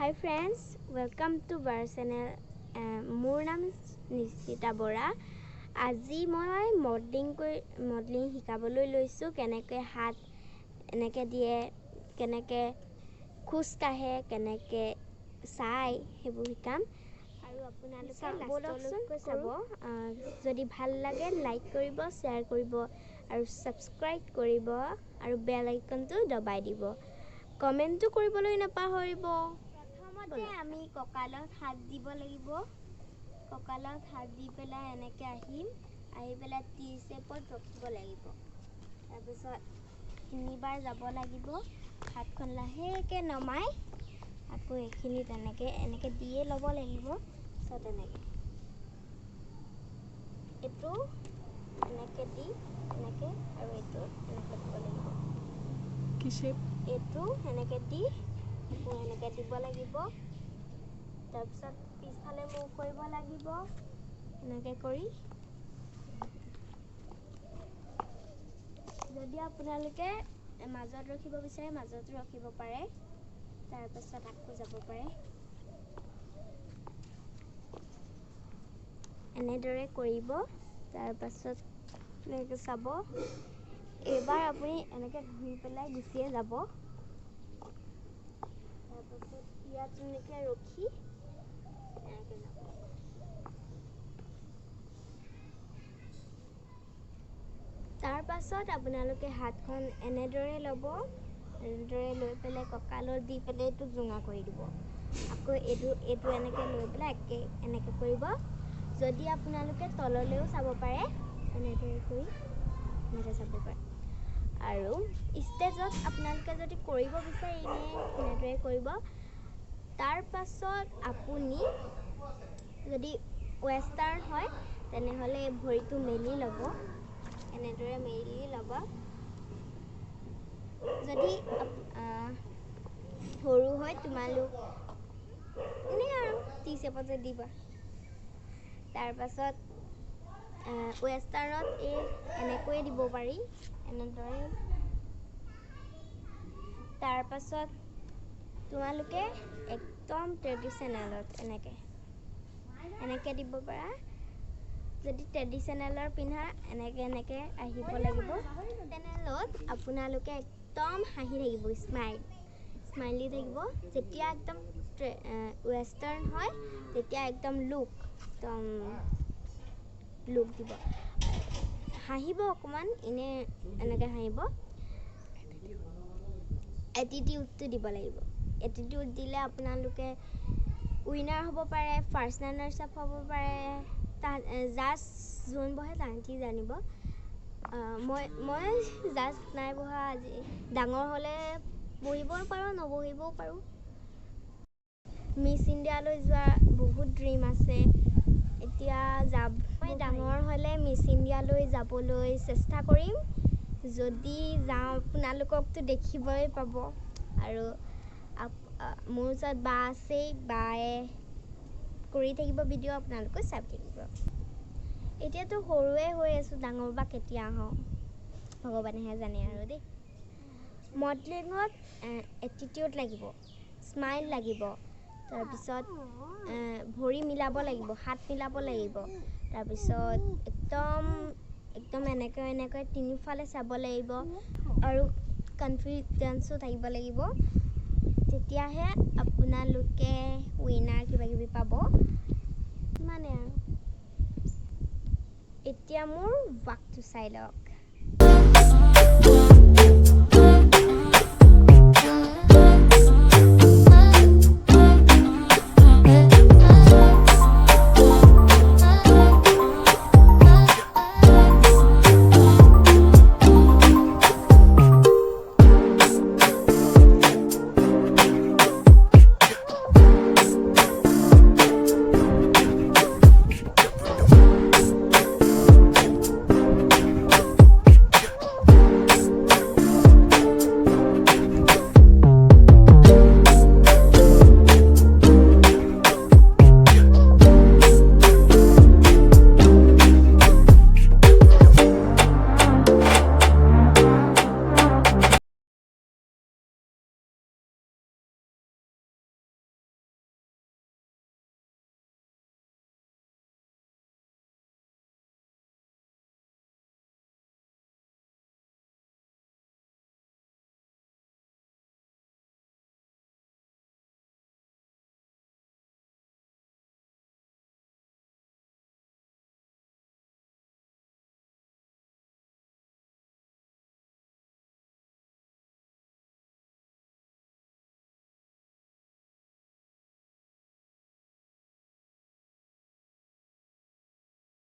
Hi friends, welcome to our channel. মোৰ নাম নিশিতা বৰা। আজি মই মডেলিং শিকাবলৈ লৈছো কেনেকৈ হাত এনেকৈ দিয়ে, কেনেকৈ খোজ কাঢ়ে, কেনেকৈ চাই সেইবোৰ শিকাম আৰু আপোনালোকে লাষ্টলৈকে চাব। যদি ভাল লাগে লাইক কৰিব, শ্বেয়াৰ কৰিব আৰু সাবস্ক্ৰাইব কৰিব আৰু বেল আইকনটো দবাই দিব। কমেন্টটো কৰিবলৈ নাপাহৰিব। প্ৰথমতে আমি কঁকালত হাত দিব লাগিব। কঁকালত হাত দি পেলাই এনেকৈ আহি পেলাই টি শেপত ৰখিব লাগিব। তাৰপিছত 3বাৰ যাব লাগিব। হাতখন লাহেকৈ নমাই আকৌ এইখিনি এনেকৈ দিয়ে ল'ব লাগিব। তেনেকৈ এইটো এনেকৈ দি এনেকৈ আৰু এইটো এনেকৈ দিব লাগিব। কি শেপ? এইটো এনেকৈ দি আকৌ এনেকৈ দিব লাগিব। তাৰপিছত পিছফালে মুভ কৰিব লাগিব। এনেকৈ কৰি যদি আপোনালোকে মাজত ৰখিব বিচাৰে মাজতো ৰখিব পাৰে। তাৰপাছত আকৌ যাব পাৰে। এনেদৰে কৰিব। তাৰপাছত এনেকৈ চাব। এবাৰ আপুনি এনেকৈ ঘূৰি পেলাই গুচিয়ে যাব। তাৰপাছত ইয়াত এনেকৈ ৰখি এনেকৈ যাব। তাৰপাছত আপোনালোকে হাতখন এনেদৰে ল'ব। এনেদৰে লৈ পেলাই কঁকালত দি পেলাই এইটো জোঙা কৰি দিব। আকৌ এইটো এনেকৈ লৈ পেলাই এনেকৈ কৰিব। যদি আপোনালোকে তললৈও চাব পাৰে, এনেদৰে কৰি এনেকৈ চাব পাৰে। আৰু ষ্টেজত আপোনালোকে যদি কৰিব বিচাৰে এনেদৰে কৰিব। তাৰপাছত আপুনি যদি ৱেষ্টাৰ্ণ হয় তেনেহ'লে ভৰিটো মেলি ল'ব। এনেদৰে মেলি ল'ব। যদি সৰু হয় তোমালোক এনেই আৰু টি শেপতে দিবা। তাৰপাছত ৱেষ্টাৰ্ণত এনেকৈয়ে দিব পাৰি। এনেদৰে তাৰপাছত তোমালোকে একদম ট্ৰেডিশ্যনেলত এনেকৈ দিব পাৰা। যদি ট্ৰেডিশ্যনেলৰ পিন্ধা এনেকৈ আহিব লাগিব। ট্ৰেডিশ্যনেলত আপোনালোকে একদম হাঁহি থাকিব, স্মাইলি থাকিব। যেতিয়া একদম ৱেষ্টাৰ্ণ হয় তেতিয়া একদম লুক দিব। হাঁহিব অকণমান, এনেকৈ হাঁহিব। এটিটিউডটো দিব লাগিব। এটিটিউড দিলে আপোনালোকে উইনাৰ হ'ব পাৰে, ফাৰ্ষ্ট ৰানাৰ্ছ আপ হ'ব পাৰে। জাজ যোন বহে তাহাঁতি জানিব। মই জাজ নাই বহা। আজি ডাঙৰ হ'লে বহিবও পাৰোঁ, নবহিবও পাৰোঁ। মিছ ইণ্ডিয়ালৈ যোৱা বহুত ড্ৰিম আছে। এতিয়া মই ডাঙৰ হ'লে মিছ ইণ্ডিয়ালৈ যাবলৈ চেষ্টা কৰিম। যদি যাওঁ আপোনালোককতো দেখিবই পাব। আৰু মোৰ ওচৰত বা আছেই, বায়ে কৰি থাকিব ভিডিঅ', আপোনালোকে চাই থাকিব। এতিয়াতো সৰুৱে হৈ আছোঁ, ডাঙৰ বা কেতিয়া হওঁ ভগৱানেহে জানে আৰু দেই। মডেলিঙত এটিটিউড লাগিব, স্মাইল লাগিব। তাৰপিছত ভৰি মিলাব লাগিব, হাত মিলাব লাগিব। তাৰপিছত একদম এনেকৈ তিনিওফালে চাব লাগিব আৰু কনফিডেন্সো থাকিব লাগিব। তেতিয়াহে আপোনালোকে উইনাৰ কিবাকিবি পাব। মানে আৰু এতিয়া মোৰ ৱাকটো চাই লওক।